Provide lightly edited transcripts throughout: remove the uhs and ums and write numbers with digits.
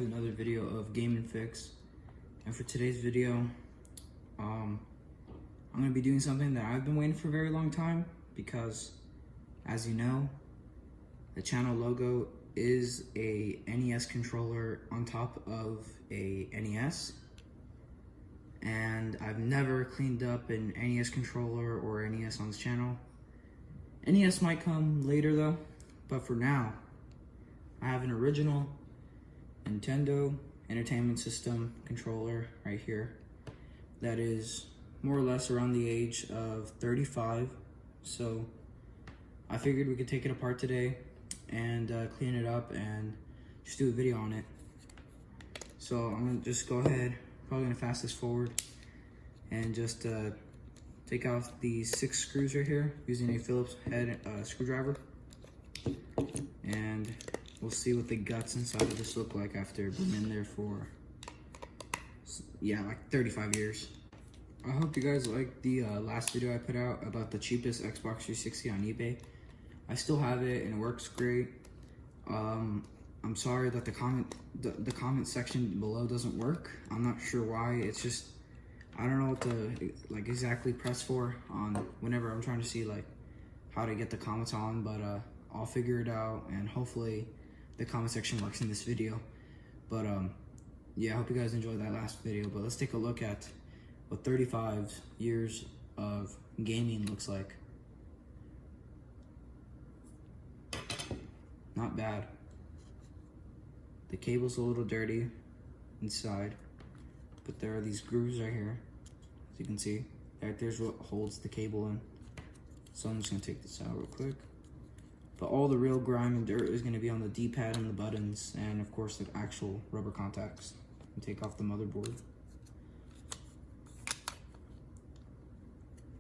to another video of Game & Fix. And for today's video, I'm going to be doing something that I've been waiting for a very long time because, as you know, the channel logo is a NES controller on top of a NES. And I've never cleaned up an NES controller or NES on this channel. NES might come later though, but for now, I have an original Nintendo Entertainment System controller right here that is more or less around the age of 35. So I figured we could take it apart today and clean it up and just do a video on it. So I'm gonna just go ahead, probably gonna fast this forward and just take out these 6 screws right here using a Phillips head screwdriver, and we'll see what the guts inside of this look like after being in there for, yeah, like 35 years. I hope you guys liked the last video I put out about the cheapest Xbox 360 on eBay. I still have it and it works great. I'm sorry that the comment section below doesn't work. I'm not sure why. It's just, I don't know what to like exactly press for on whenever I'm trying to see like how to get the comments on, but I'll figure it out and hopefully the comment section works in this video. But yeah, I hope you guys enjoyed that last video. But let's take a look at what 35 years of gaming looks like. Not bad. The cable's a little dirty inside, but there are these grooves right here, as you can see. Right there's what holds the cable in. So I'm just gonna take this out real quick. But all the real grime and dirt is gonna be on the D-pad and the buttons, and of course the actual rubber contacts. And take off the motherboard.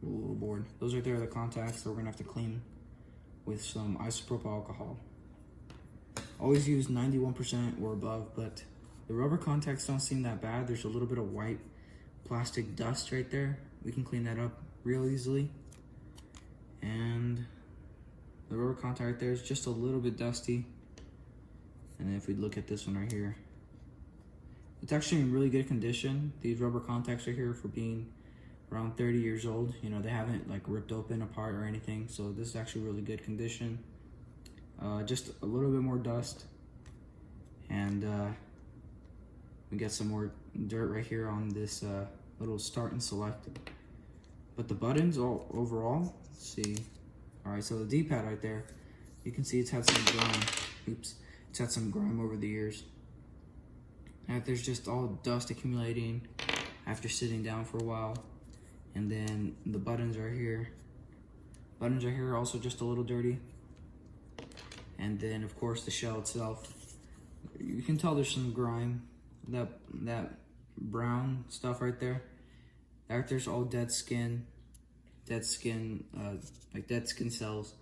Little board. Those right there are the contacts that we're gonna have to clean with some isopropyl alcohol. Always use 91% or above, but the rubber contacts don't seem that bad. There's a little bit of white plastic dust right there. We can clean that up real easily. And the rubber contact right there is just a little bit dusty. And then if we look at this one right here, it's actually in really good condition. These rubber contacts right here, for being around 30 years old, you know, they haven't like ripped open apart or anything. So this is actually really good condition. Just a little bit more dust, and we got some more dirt right here on this little start and select. But the buttons all overall, let's see. All right, so the D-pad right there, you can see it's had some grime. Oops, it's had some grime over the years. And there's just all dust accumulating after sitting down for a while. And then the buttons right here. Buttons right here are also just a little dirty. And then of course the shell itself, you can tell there's some grime. That brown stuff right there, right there's all dead skin cells.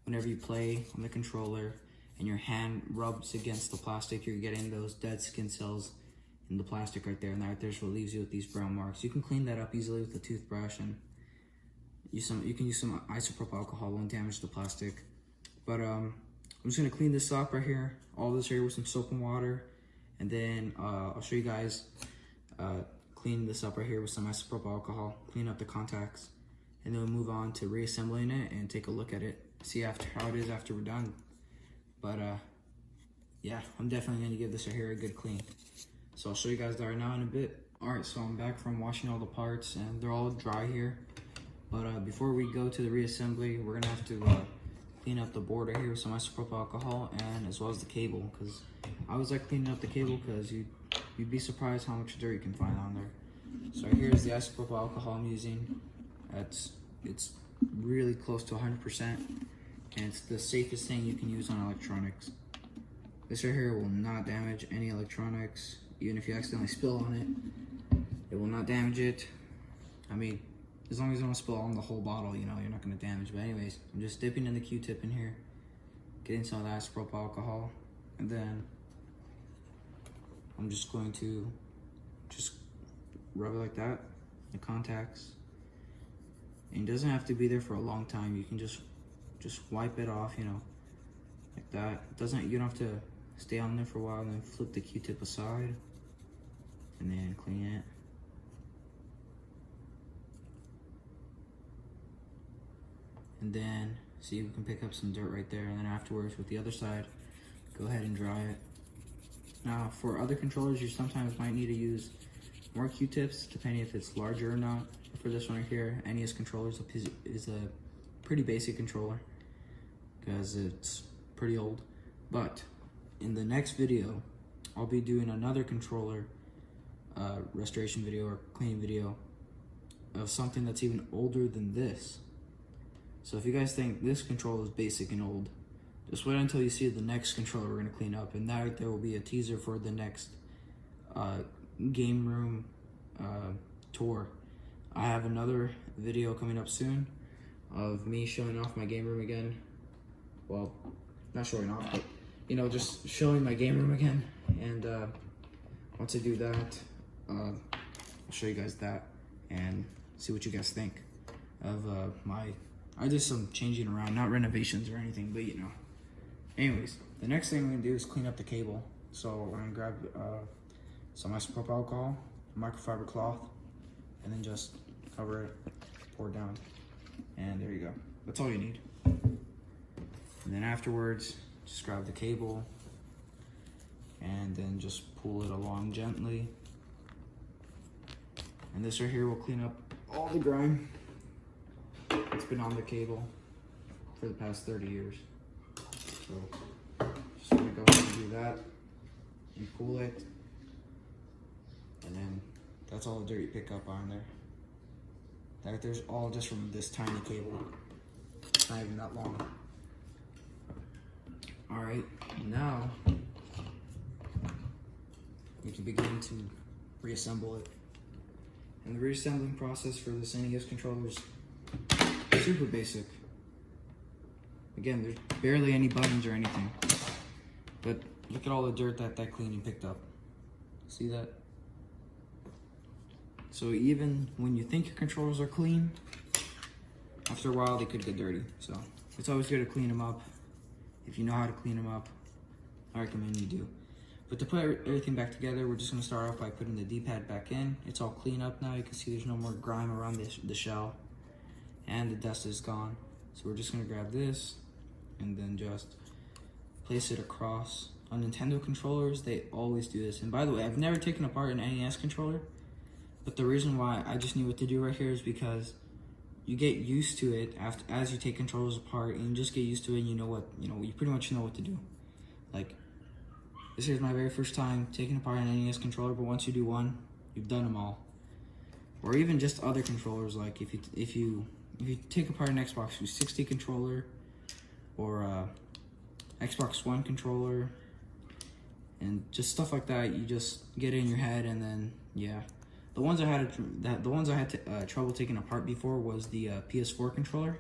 Whenever you play on the controller and your hand rubs against the plastic, you're getting those dead skin cells in the plastic right there, and right there's what leaves you with these brown marks. You can clean that up easily with a toothbrush, and you can use some isopropyl alcohol, won't damage the plastic. But I'm just gonna clean this up right here, all this here with some soap and water, and then I'll show you guys clean this up right here with some isopropyl alcohol, clean up the contacts, and then we'll move on to reassembling it and take a look at it, see how it is after we're done. But yeah, I'm definitely gonna give this right here a good clean. So I'll show you guys that right now in a bit. All right, so I'm back from washing all the parts and they're all dry here. But before we go to the reassembly, we're gonna have to clean up the board right here with some isopropyl alcohol, and as well as the cable, because I always like cleaning up the cable because you'd be surprised how much dirt you can find on there. So right here is the isopropyl alcohol I'm using. It's really close to 100%, and it's the safest thing you can use on electronics. This right here will not damage any electronics. Even if you accidentally spill on it, it will not damage it. I mean, as long as you don't spill on the whole bottle, you know, you're not gonna damage. But anyways, I'm just dipping in the Q-tip in here, getting some of the isopropyl alcohol, and then I'm just going to just rub it like that, the contacts. And it doesn't have to be there for a long time. You can just wipe it off, you know, like that. It doesn't, you don't have to stay on there for a while, then flip the Q-tip aside, and then clean it. And then, see, we can pick up some dirt right there, and then afterwards with the other side, go ahead and dry it. Now, for other controllers, you sometimes might need to use more Q-tips, depending if it's larger or not. For this one right here, NES controller is a pretty basic controller, because it's pretty old. But in the next video, I'll be doing another controller restoration video or cleaning video of something that's even older than this. So if you guys think this controller is basic and old, just wait until you see the next controller we're gonna clean up, and that right there will be a teaser for the next game room tour. I have another video coming up soon of me showing off my game room again. Well, not showing off, but you know, just showing my game room again. And once I do that, I'll show you guys that and see what you guys think of I did some changing around, not renovations or anything, but you know. Anyways, the next thing I'm gonna do is clean up the cable. So I'm gonna grab some isopropyl alcohol, microfiber cloth, and then just cover it, pour it down, and there you go. That's all you need. And then afterwards, just grab the cable and then just pull it along gently. And this right here will clean up all the grime that's been on the cable for the past 30 years. So just gonna go ahead and do that. You pull it, and then that's all the dirt you pick up on there. That there's all just from this tiny cable. It's not even that long. All right, now we can begin to reassemble it. And the reassembling process for this NES controller is super basic. Again, there's barely any buttons or anything. But look at all the dirt that cleaning picked up. See that? So even when you think your controllers are clean, after a while they could get dirty. So it's always good to clean them up. If you know how to clean them up, I recommend you do. But to put everything back together, we're just gonna start off by putting the D-pad back in. It's all clean up now. You can see there's no more grime around the shell, and the dust is gone. So we're just gonna grab this and then just place it across. On Nintendo controllers, they always do this. And by the way, I've never taken apart an NES controller, but the reason why I just knew what to do right here is because you get used to it as you take controllers apart, and you just get used to it, and you pretty much know what to do. Like, this is my very first time taking apart an NES controller, but once you do one, you've done them all. Or even just other controllers, like if you take apart an Xbox 360 controller or Xbox One controller and just stuff like that, you just get it in your head, and then yeah. The ones I had trouble taking apart before was the PS4 controller.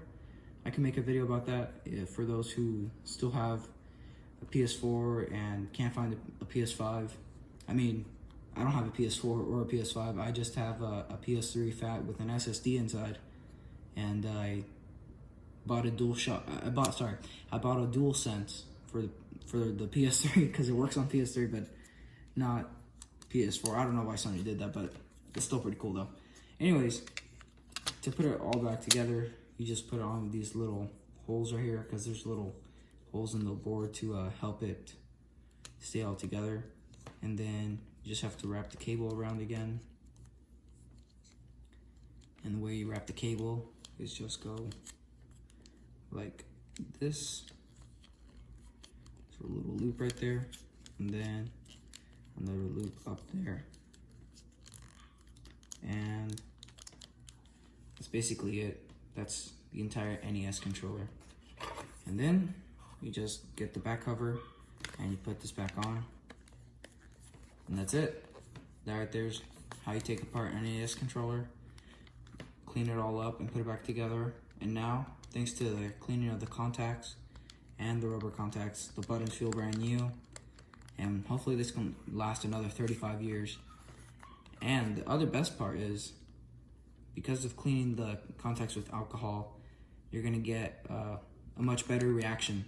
I can make a video about that for those who still have a PS4 and can't find a PS5. I mean, I don't have a PS4 or a PS5. I just have a PS3 fat with an SSD inside, and I bought a I bought a DualSense for the PS3 because it works on PS3, but not PS4. I don't know why Sony did that, but it's still pretty cool though. Anyways, to put it all back together, you just put it on these little holes right here, because there's little holes in the board to help it stay all together. And then you just have to wrap the cable around again. And the way you wrap the cable is just go like this. So a little loop right there, and then another loop up there. And that's basically it. That's the entire NES controller. And then you just get the back cover and you put this back on, and that's it. That right there's how you take apart an NES controller, clean it all up and put it back together. And now, thanks to the cleaning of the contacts and the rubber contacts, the buttons feel brand new, and hopefully this can last another 35 years. And the other best part is, because of cleaning the contacts with alcohol, you're gonna get a much better reaction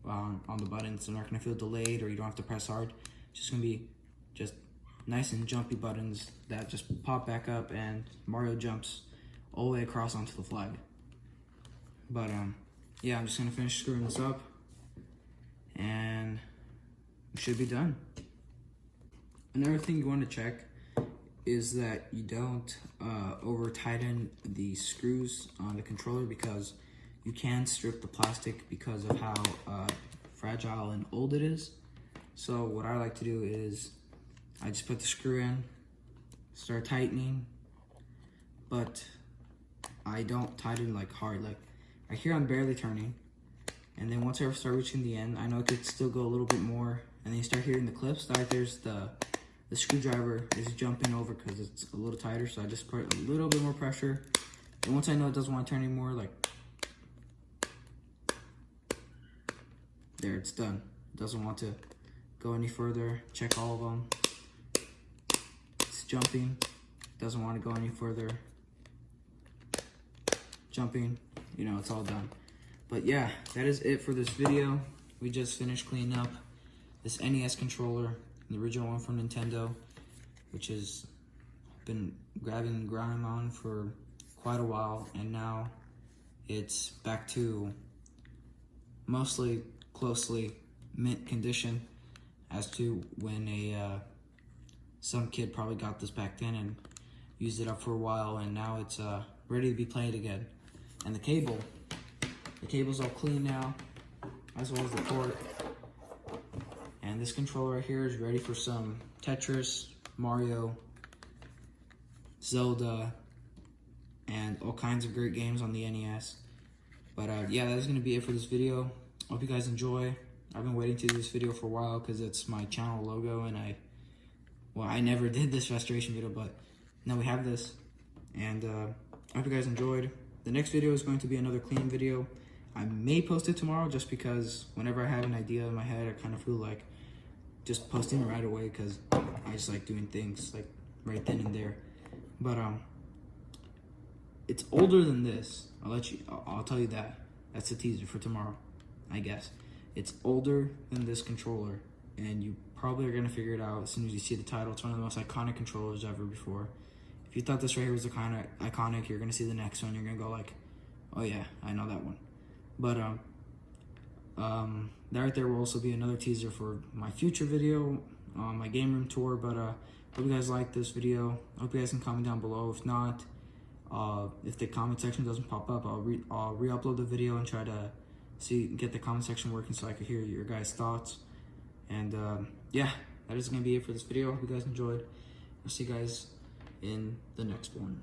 on the buttons. They're not gonna feel delayed, or you don't have to press hard. It's just gonna be just nice and jumpy buttons that just pop back up, and Mario jumps all the way across onto the flag. But yeah, I'm just gonna finish screwing this up, and we should be done. Another thing you want to check is that you don't over tighten the screws on the controller, because you can strip the plastic because of how fragile and old it is. So what I like to do is I just put the screw in, start tightening, but I don't tighten like hard. Like right here I'm barely turning, and then once I start reaching the end, I know it could still go a little bit more, and then you start hearing the clips. Right there's the screwdriver is jumping over because it's a little tighter, so I just put a little bit more pressure. And once I know it doesn't want to turn anymore, like there, it's done. It doesn't want to go any further. Check all of them. It's jumping. Doesn't want to go any further. Jumping. You know, it's all done. But yeah, that is it for this video. We just finished cleaning up this NES controller, the original one from Nintendo, which has been grabbing and grinding on for quite a while, and now it's back to mostly closely mint condition as to when some kid probably got this back then and used it up for a while, and now it's ready to be played again. And the cable's all clean now, as well as the port. And this controller right here is ready for some Tetris, Mario, Zelda, and all kinds of great games on the NES. But yeah, that's gonna be it for this video. Hope you guys enjoy. I've been waiting to do this video for a while because it's my channel logo, and I never did this restoration video, but now we have this. And I hope you guys enjoyed. The next video is going to be another cleaning video. I may post it tomorrow just because whenever I have an idea in my head, I kind of feel like just posting it right away, because I just like doing things like right then and there. But it's older than this. I'll tell you that. That's a teaser for tomorrow, I guess. It's older than this controller, and you probably are gonna figure it out as soon as you see the title. It's one of the most iconic controllers ever before. If you thought this right here was iconic, you're gonna see the next one. You're gonna go like, oh yeah, I know that one. But that right there will also be another teaser for my future video, my game room tour. But hope you guys like this video. I hope you guys can comment down below. If not, if the comment section doesn't pop up, I'll re-upload the video and try to get the comment section working so I can hear your guys' thoughts. And yeah, that is gonna be it for this video. Hope you guys enjoyed. I'll see you guys in the next one.